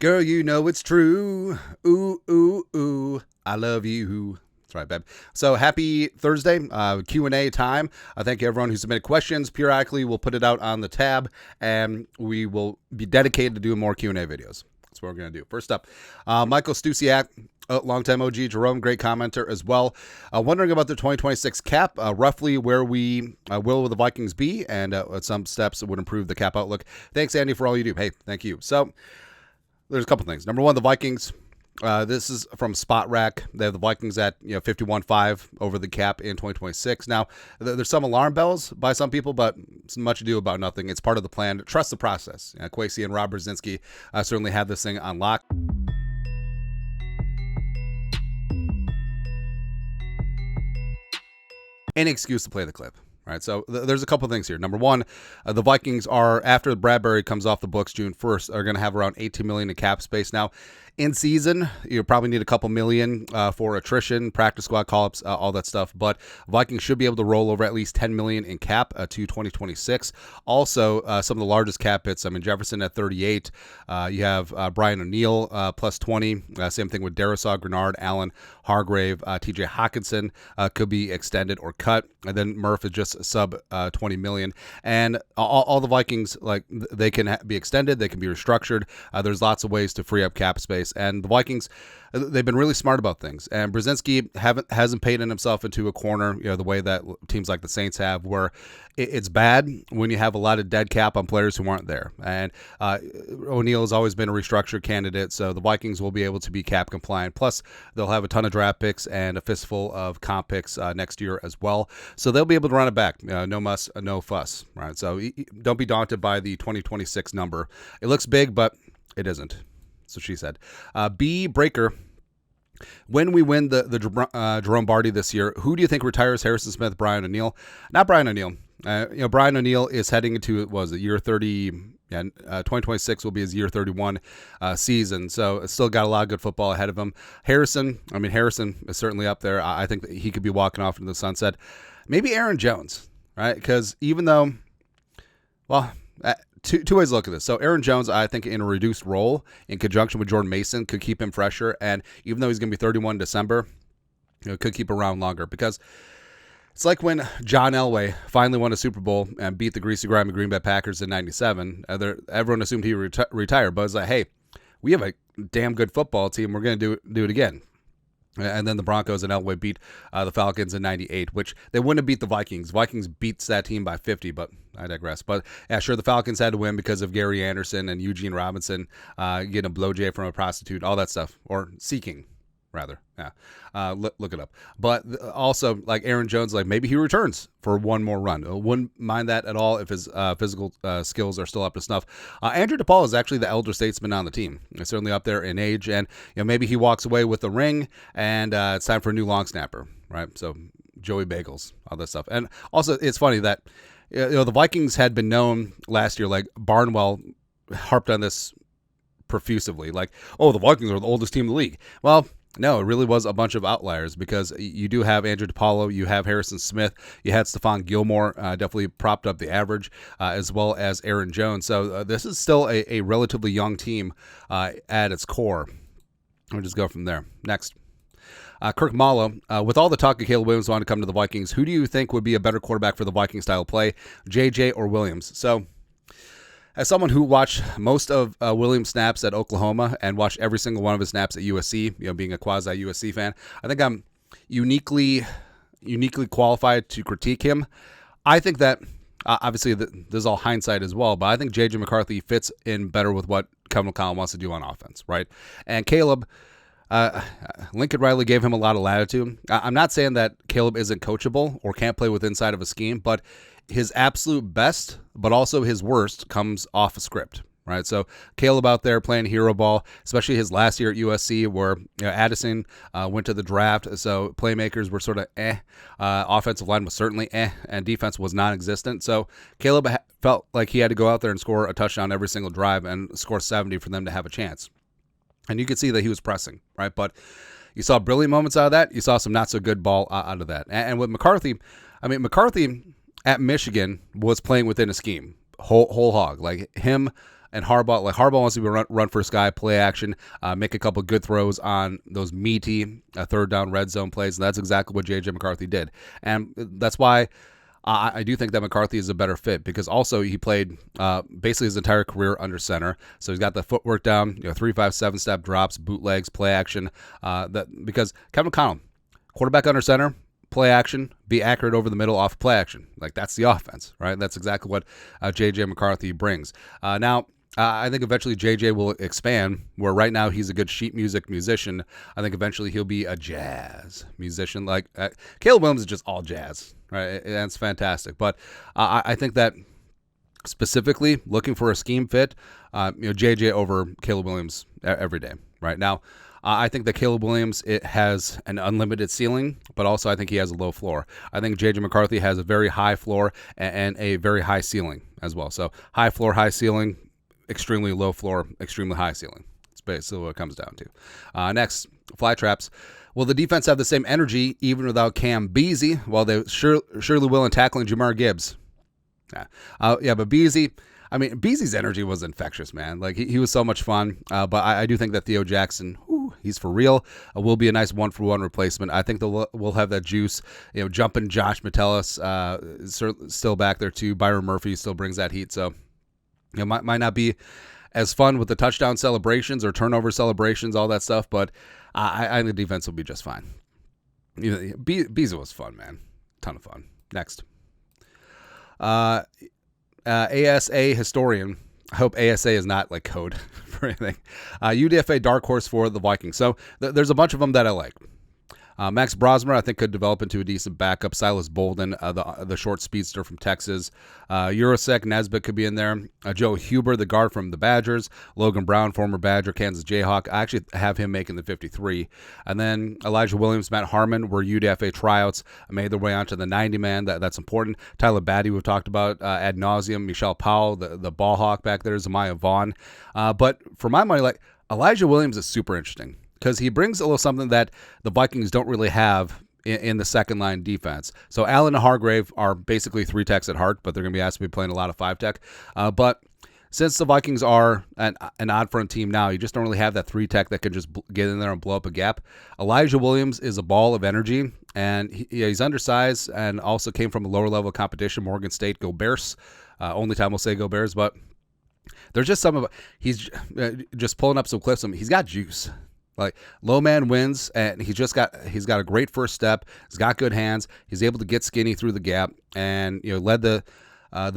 Girl, you know it's true. Ooh, ooh, ooh. I love you. That's right, babe. So happy Thursday, Q&A time. I thank everyone who submitted questions. Periodically, we'll put it out on the tab, and we will be dedicated to doing more Q&A videos. That's what we're going to do. First up, Michael Stusiak, longtime OG. Jerome, great commenter as well. Wondering about the 2026 cap, roughly where we will the Vikings be, and some steps that would improve the cap outlook. Thanks, Andy, for all you do. Hey, thank you. So there's a couple things. Number one, the Vikings. This is from Spot Rack. They have the Vikings at 51.5 over the cap in 2026. Now, there's some alarm bells by some people, but it's much ado about nothing. It's part of the plan. Trust the process. Kwesi and Rob Brzezinski certainly have this thing on lock. Any excuse to play the clip. Right, so there's a couple things here. Number one, the Vikings are, after Bradbury comes off the books June 1st, are going to have around $18 million in cap space. Now, in season, you probably need a couple million for attrition, practice squad call-ups, all that stuff. But Vikings should be able to roll over at least $10 million in cap to 2026. Also, some of the largest cap hits. I mean, Jefferson at 38. You have Brian O'Neill plus 20. Same thing with Darrisaw, Grenard, Allen, Hargrave, T.J. Hockenson could be extended or cut. And then Murph is just sub $20 million. And all the Vikings, like, they can be extended, they can be restructured. There's lots of ways to free up cap space. And the Vikings, they've been really smart about things. And Brzezinski hasn't painted himself into a corner, the way that teams like the Saints have, where it's bad when you have a lot of dead cap on players who aren't there. And O'Neill has always been a restructured candidate, so the Vikings will be able to be cap compliant. Plus, they'll have a ton of draft picks and a fistful of comp picks next year as well. So they'll be able to run it back. No muss, no fuss. Right? So don't be daunted by the 2026 number. It looks big, but it isn't. So she said. B. Breaker. When we win the Jerome Barty this year, who do you think retires? Harrison Smith, Brian O'Neill? Not Brian O'Neill. Brian O'Neill is heading into, year 30. 2026 will be his year 31 season. So it's still got a lot of good football ahead of him. Harrison is certainly up there. I think that he could be walking off into the sunset. Maybe Aaron Jones, right? Because even though, two ways to look at this. So Aaron Jones, I think, in a reduced role in conjunction with Jordan Mason, could keep him fresher. And even though he's going to be 31 in December, could keep around longer. Because it's like when John Elway finally won a Super Bowl and beat the greasy grimy Green Bay Packers in '97. Everyone assumed he would retire, but it's like, hey, we have a damn good football team. We're going to do it again. And then the Broncos and Elway beat the Falcons in '98, which they wouldn't have beat the Vikings. Vikings beats that team by 50, but I digress. But yeah, sure, the Falcons had to win because of Gary Anderson and Eugene Robinson getting a blowjay from a prostitute, all that stuff, or seeking, rather. Yeah, look it up. But also, like Aaron Jones, like maybe he returns for one more run. I wouldn't mind that at all if his physical skills are still up to snuff. Andrew DePaul is actually the elder statesman on the team. He's certainly up there in age, and maybe he walks away with a ring, and it's time for a new long snapper, right? So Joey Bagels, all that stuff. And also, it's funny that the Vikings had been known last year, like Barnwell harped on this profusely, like, oh, the Vikings are the oldest team in the league. Well, no, it really was a bunch of outliers, because you do have Andrew DePaulo, you have Harrison Smith, you had Stephon Gilmore, definitely propped up the average, as well as Aaron Jones. So this is still a relatively young team at its core. We'll just go from there. Next. Kirk Malo, with all the talk of Caleb Williams wanting to come to the Vikings, who do you think would be a better quarterback for the Viking style play, JJ or Williams? So, as someone who watched most of Williams' snaps at Oklahoma and watched every single one of his snaps at USC, being a quasi-USC fan, I think I'm uniquely qualified to critique him. I think that, obviously, this is all hindsight as well, but I think J.J. McCarthy fits in better with what Kevin McConnell wants to do on offense, right? And Caleb, Lincoln Riley gave him a lot of latitude. I'm not saying that Caleb isn't coachable or can't play with inside of a scheme, but his absolute best, but also his worst, comes off a script, right? So Caleb out there playing hero ball, especially his last year at USC, where Addison went to the draft, so playmakers were sort of offensive line was certainly and defense was non-existent. So Caleb felt like he had to go out there and score a touchdown every single drive and score 70 for them to have a chance. And you could see that he was pressing, right? But you saw brilliant moments out of that. You saw some not so good ball out of that. And with McCarthy, McCarthy at Michigan was playing within a scheme, whole hog. Like him And Harbaugh wants to be run first guy, play action, make a couple good throws on those meaty third down red zone plays. And that's exactly what J.J. McCarthy did. And that's why I do think that McCarthy is a better fit, because also he played basically his entire career under center. So he's got the footwork down, 3-5, 7-step drops, bootlegs, play action. Because Kevin O'Connell, quarterback under center, play action, be accurate over the middle off play action. Like, that's the offense, right? That's exactly what J.J. McCarthy brings. Now, I think eventually J.J. will expand, where right now he's a good sheet music musician. I think eventually he'll be a jazz musician. Like, Caleb Williams is just all jazz, right? And it's fantastic. But I think that specifically looking for a scheme fit, J.J. over Caleb Williams every day, right? Now, I think that Caleb Williams, it has an unlimited ceiling, but also I think he has a low floor. I think J.J. McCarthy has a very high floor and a very high ceiling as well. So high floor, high ceiling, extremely low floor, extremely high ceiling. That's basically what it comes down to. Next, fly traps. Will the defense have the same energy even without Cam Beasley? Well, they surely will in tackling Jahmyr Gibbs. Yeah, but Beasley... Beasley's energy was infectious, man. Like, he was so much fun. But I do think that Theo Jackson, he's for real. Will be a nice 1-for-1 replacement. I think we'll have that juice. Jumping Josh Metellus still back there too. Byron Murphy still brings that heat. So, might not be as fun with the touchdown celebrations or turnover celebrations, all that stuff. But I think the defense will be just fine. Beasley was fun, man. Ton of fun. Next. ASA historian. I hope ASA is not like code for anything. UDFA dark horse for the Vikings. So there's a bunch of them that I like. Max Brosmer, I think, could develop into a decent backup. Silas Bolden, the short speedster from Texas. Urasek Nesbitt could be in there. Joe Huber, the guard from the Badgers. Logan Brown, former Badger, Kansas Jayhawk. I actually have him making the 53. And then Elijah Williams, Matt Harmon were UDFA tryouts. Made their way onto the 90-man. That's important. Tyler Batty, we've talked about ad nauseum. Michelle Powell, the ball hawk back there. Zamaya Vaughn. But for my money, like, Elijah Williams is super interesting, because he brings a little something that the Vikings don't really have in the second line defense. So Allen and Hargrave are basically 3 techs at heart, but they're going to be asked to be playing a lot of 5 tech. But since the Vikings are an odd front team now, you just don't really have that 3 tech that can just get in there and blow up a gap. Elijah Williams is a ball of energy, and he's undersized and also came from a lower level competition, Morgan State. Go Bears. Only time we'll say go Bears, but there's just some of he's just pulling up some clips. He's got juice. Like, low man wins, and he's got a great first step. He's got good hands. He's able to get skinny through the gap, and led the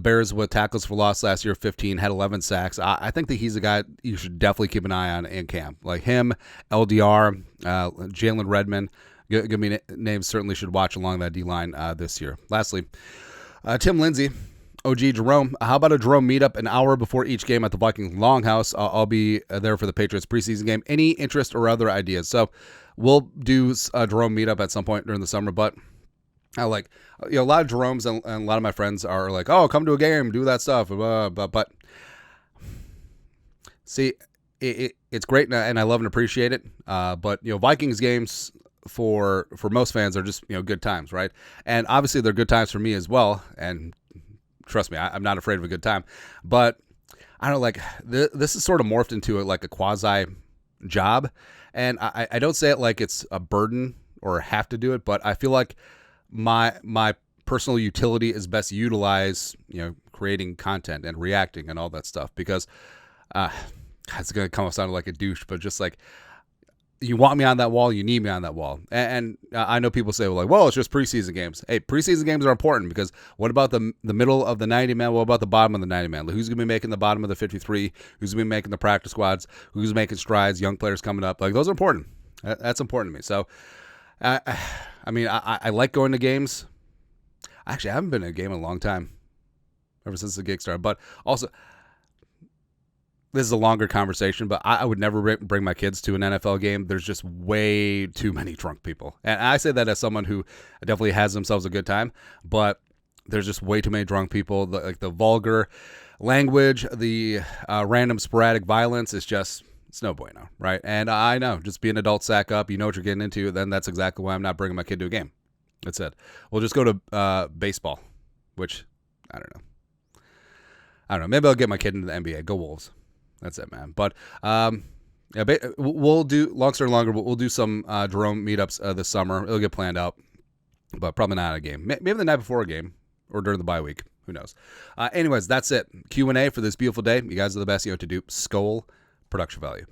Bears with tackles for loss last year, 15, had 11 sacks. I think that he's a guy you should definitely keep an eye on in camp. Like him, LDR, Jalen Redmond, give me names certainly should watch along that D line this year. Lastly, Tim Lindsay. OG Jerome, how about a Jerome meetup an hour before each game at the Vikings Longhouse? I'll be there for the Patriots preseason game. Any interest or other ideas? So we'll do a Jerome meetup at some point during the summer, but I like, a lot of Jeromes and a lot of my friends are like, oh, come to a game, do that stuff. But see, it's great and I love and appreciate it. But Vikings games for most fans are just, good times, right? And obviously they're good times for me as well. And trust me, I'm not afraid of a good time, but I don't know, like this is sort of morphed into a quasi job, and I don't say it like it's a burden or have to do it, but I feel like my personal utility is best utilized, creating content and reacting and all that stuff, because it's gonna come off sounding like a douche, but just like, you want me on that wall, you need me on that wall. And I know people say, well, it's just preseason games. Hey, preseason games are important, because what about the middle of the 90-man? What about the bottom of the 90-man? Who's going to be making the bottom of the 53? Who's going to be making the practice squads? Who's making strides? Young players coming up. Like, those are important. That's important to me. So, I like going to games. Actually, I haven't been in a game in a long time, ever since the gig started. But also, this is a longer conversation, but I would never bring my kids to an NFL game. There's just way too many drunk people. And I say that as someone who definitely has themselves a good time, but there's just way too many drunk people. The vulgar language, the random sporadic violence is just, it's no bueno, right? And I know, just be an adult, sack up, you know what you're getting into, then that's exactly why I'm not bringing my kid to a game. That's it. We'll just go to baseball, which, I don't know. Maybe I'll get my kid into the NBA. Go Wolves. That's it, man. But yeah, we'll do long story longer. We'll do some Jerome meetups this summer. It'll get planned out, but probably not a game. Maybe the night before a game or during the bye week. Who knows? Anyways, that's it. Q&A for this beautiful day. You guys are the best. You know what to do. Skol, production value.